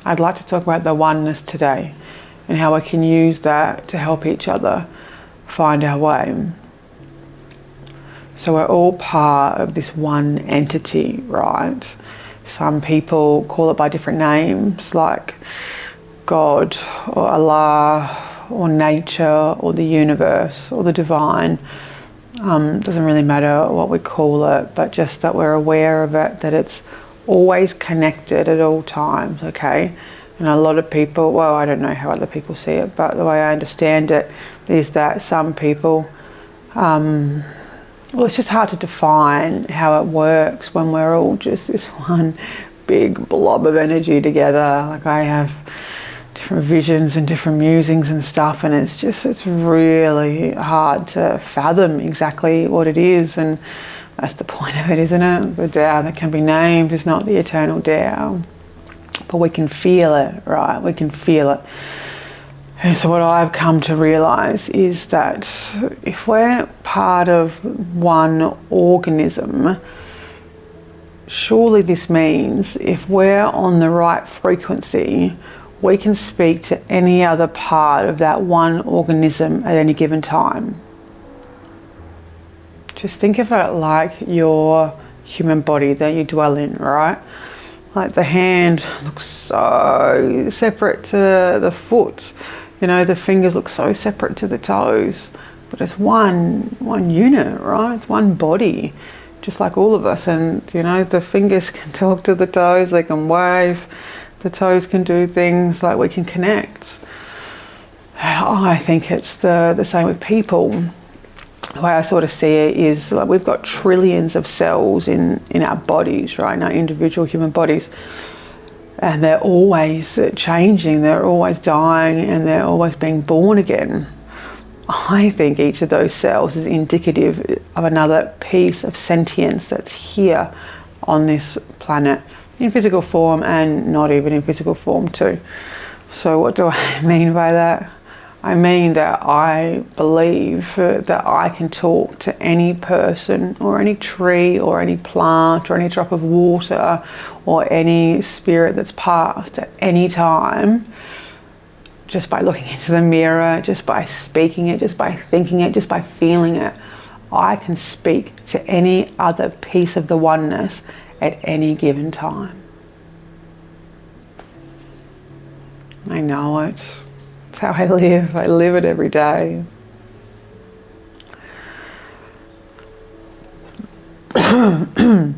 I'd like to talk about the oneness today and how we can use that to help each other find our way. So we're all part of this one entity, right? Some people call it by different names, like God or Allah or nature or the universe or the divine. Doesn't really matter what we call it, but just that we're aware of it, that it's always connected at all times, okay? And a lot of people, well, I don't know how other people see it, but the way I understand it is that some people, well, it's just hard to define how it works when we're all just this one big blob of energy together. Like, I have different visions and different musings and stuff, and it's really hard to fathom exactly what it is, and that's the point of it, isn't it? The Tao that can be named is not the eternal Tao, but we can feel it, right? We can feel it. And so what I've come to realise is that if we're part of one organism, surely this means if we're on the right frequency, we can speak to any other part of that one organism at any given time. Just think of it like your human body that you dwell in, right? Like the hand looks so separate to the foot. You know, the fingers look so separate to the toes. But it's one unit, right? It's one body, just like all of us. And, you know, the fingers can talk to the toes, they can wave. The toes can do things, like we can connect. I think it's the same with people. The way I sort of see it is like we've got trillions of cells in our bodies, right, in our individual human bodies. And they're always changing, they're always dying, and they're always being born again. I think each of those cells is indicative of another piece of sentience that's here on this planet, in physical form and not even in physical form too. So what do I mean by that? I mean that I believe that I can talk to any person or any tree or any plant or any drop of water or any spirit that's passed at any time, just by looking into the mirror, just by speaking it, just by thinking it, just by feeling it. I can speak to any other piece of the oneness at any given time. I know it. It's how I live. I live it every day. The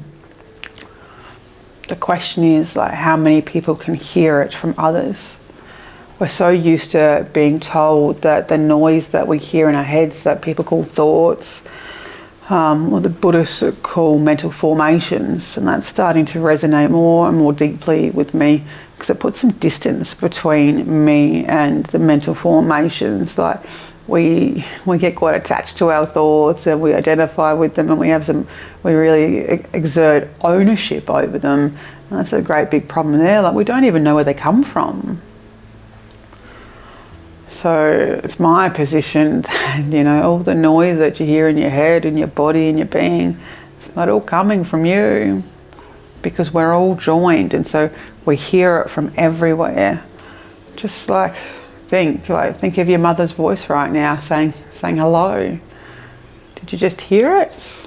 question is, like, how many people can hear it from others? We're so used to being told that the noise that we hear in our heads, that people call thoughts, or the Buddhists call mental formations, and that's starting to resonate more and more deeply with me, because it puts some distance between me and the mental formations. Like, we get quite attached to our thoughts, and we identify with them, and we really exert ownership over them. And that's a great big problem there. Like, we don't even know where they come from. So it's my position that, you know, all the noise that you hear in your head and your body and your being, it's not all coming from you, because we're all joined, and so we hear it from everywhere. Just like think of your mother's voice right now saying hello. Did you just hear it?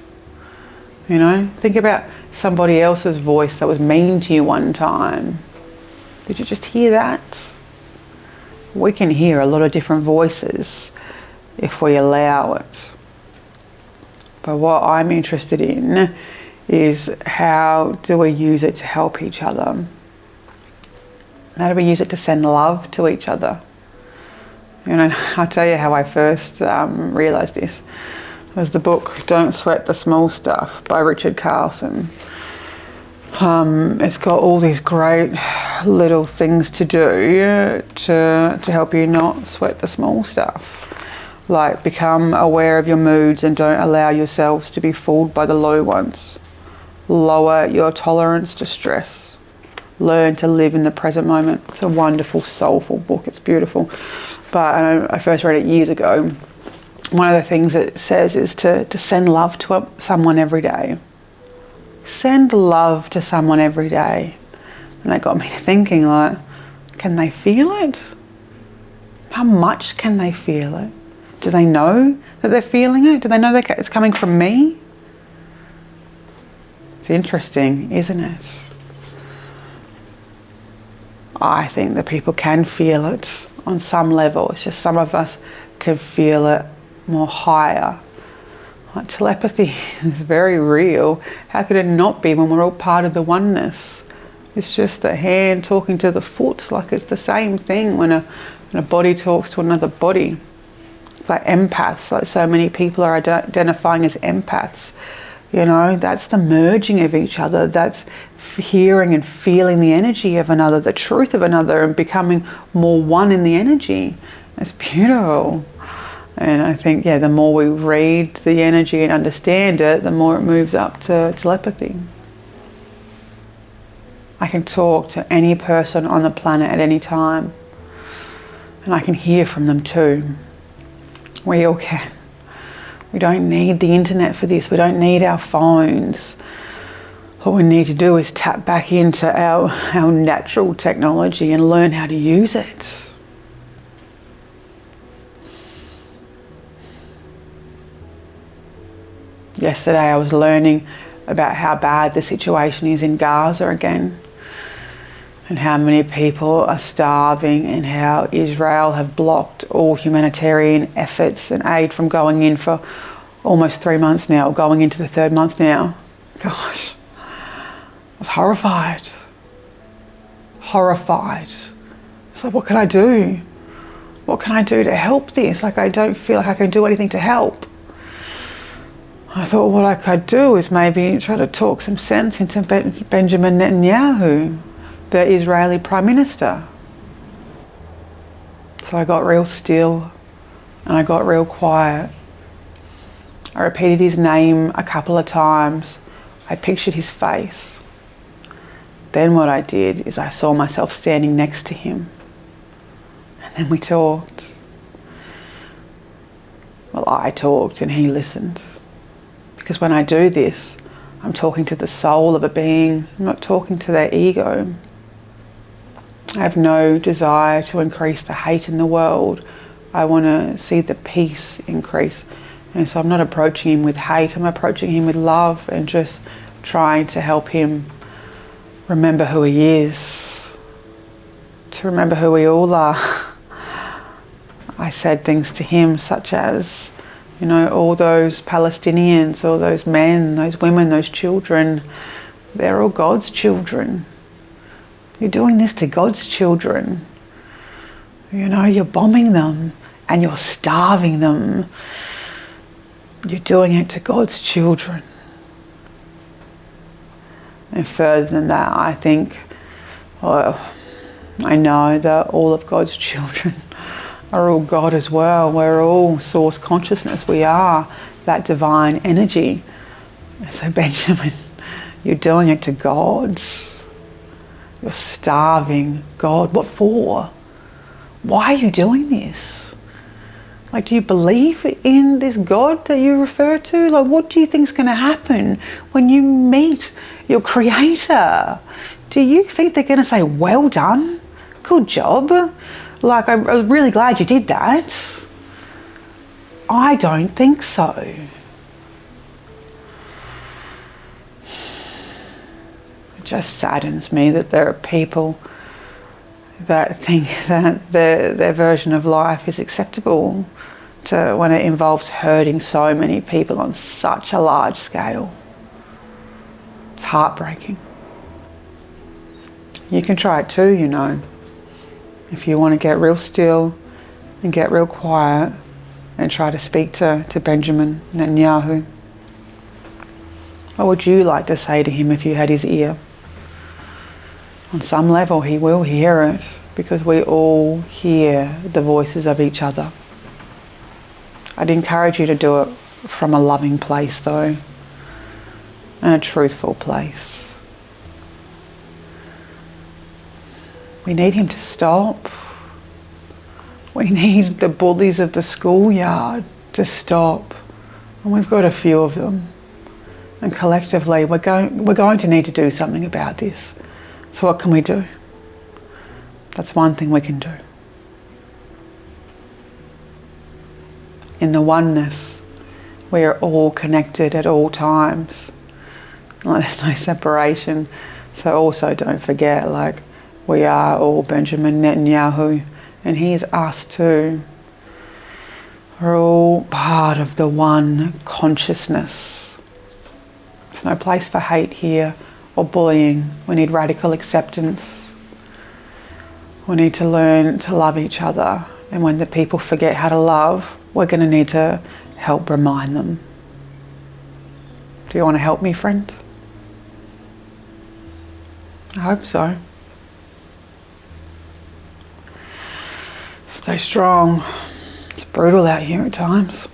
You know, think about somebody else's voice that was mean to you one time. Did you just hear that? We can hear a lot of different voices if we allow it. But what I'm interested in is, how do we use it to help each other? How do we use it to send love to each other? You know, I'll tell you how I first realised this. It was the book Don't Sweat the Small Stuff by Richard Carlson. It's got all these great little things to do to help you not sweat the small stuff. Like, become aware of your moods and don't allow yourselves to be fooled by the low ones. Lower your tolerance to stress. Learn to live in the present moment. It's a wonderful, soulful book. It's beautiful. But I first read it years ago. One of the things it says is to send love to someone every day. Send love to someone every day. And that got me to thinking, like, Can they feel it? How much can they feel it? Do they know that they're feeling it? Do they know that it's coming from me? It's interesting, isn't it? I think that people can feel it on some level. It's just some of us can feel it more higher. Like telepathy is very real. How could it not be when we're all part of the oneness? It's just the hand talking to the foot. Like it's the same thing when a body talks to another body. Like empaths, like so many people are identifying as empaths. You know, that's the merging of each other. That's hearing and feeling the energy of another, the truth of another, and becoming more one in the energy. It's beautiful. And I think, the more we read the energy and understand it, the more it moves up to telepathy. I can talk to any person on the planet at any time. And I can hear from them too. We all can. We don't need the internet for this. We don't need our phones. What we need to do is tap back into our natural technology and learn how to use it. Yesterday I was learning about how bad the situation is in Gaza again, and how many people are starving, and how Israel have blocked all humanitarian efforts and aid from going in for almost 3 months now, going into the 3rd month now. Gosh, I was horrified. Horrified. It's like, what can I do? What can I do to help this? Like, I don't feel like I can do anything to help. I thought what I could do is maybe try to talk some sense into Benjamin Netanyahu, the Israeli Prime Minister. So I got real still and I got real quiet. I repeated his name a couple of times. I pictured his face. Then what I did is I saw myself standing next to him. And then we talked. Well, I talked and he listened. Because when I do this, I'm talking to the soul of a being. I'm not talking to their ego. I have no desire to increase the hate in the world. I want to see the peace increase. And so I'm not approaching him with hate. I'm approaching him with love and just trying to help him remember who he is. To remember who we all are. I said things to him such as, all those Palestinians, all those men, those women, those children, they're all God's children. You're doing this to God's children. You're bombing them and you're starving them. You're doing it to God's children. And further than that, I think, I know that all of God's children are all God as well. We're all source consciousness. We are that divine energy. So Benjamin, you're doing it to God. You're starving God. What for? Why are you doing this? Like, do you believe in this God that you refer to? Like, what do you think is going to happen when you meet your Creator? Do you think they're going to say, well done? Good job? Like, I'm really glad you did that. I don't think so. It just saddens me that there are people that think that their version of life is acceptable when it involves hurting so many people on such a large scale. It's heartbreaking. You can try it too, If you want to get real still and get real quiet and try to speak to Benjamin Netanyahu. What would you like to say to him if you had his ear? On some level he will hear it, because we all hear the voices of each other. I'd encourage you to do it from a loving place though, and a truthful place. We need him to stop. We need the bullies of the schoolyard to stop. And we've got a few of them. And collectively we're going to need to do something about this. So what can we do? That's one thing we can do. In the oneness, we are all connected at all times. Like, there's no separation. So also don't forget, like, we are all Benjamin Netanyahu, and he is us too. We're all part of the one consciousness. There's no place for hate here or bullying. We need radical acceptance. We need to learn to love each other. And when the people forget how to love, we're going to need to help remind them. Do you want to help me, friend? I hope so. Stay strong. It's brutal out here at times.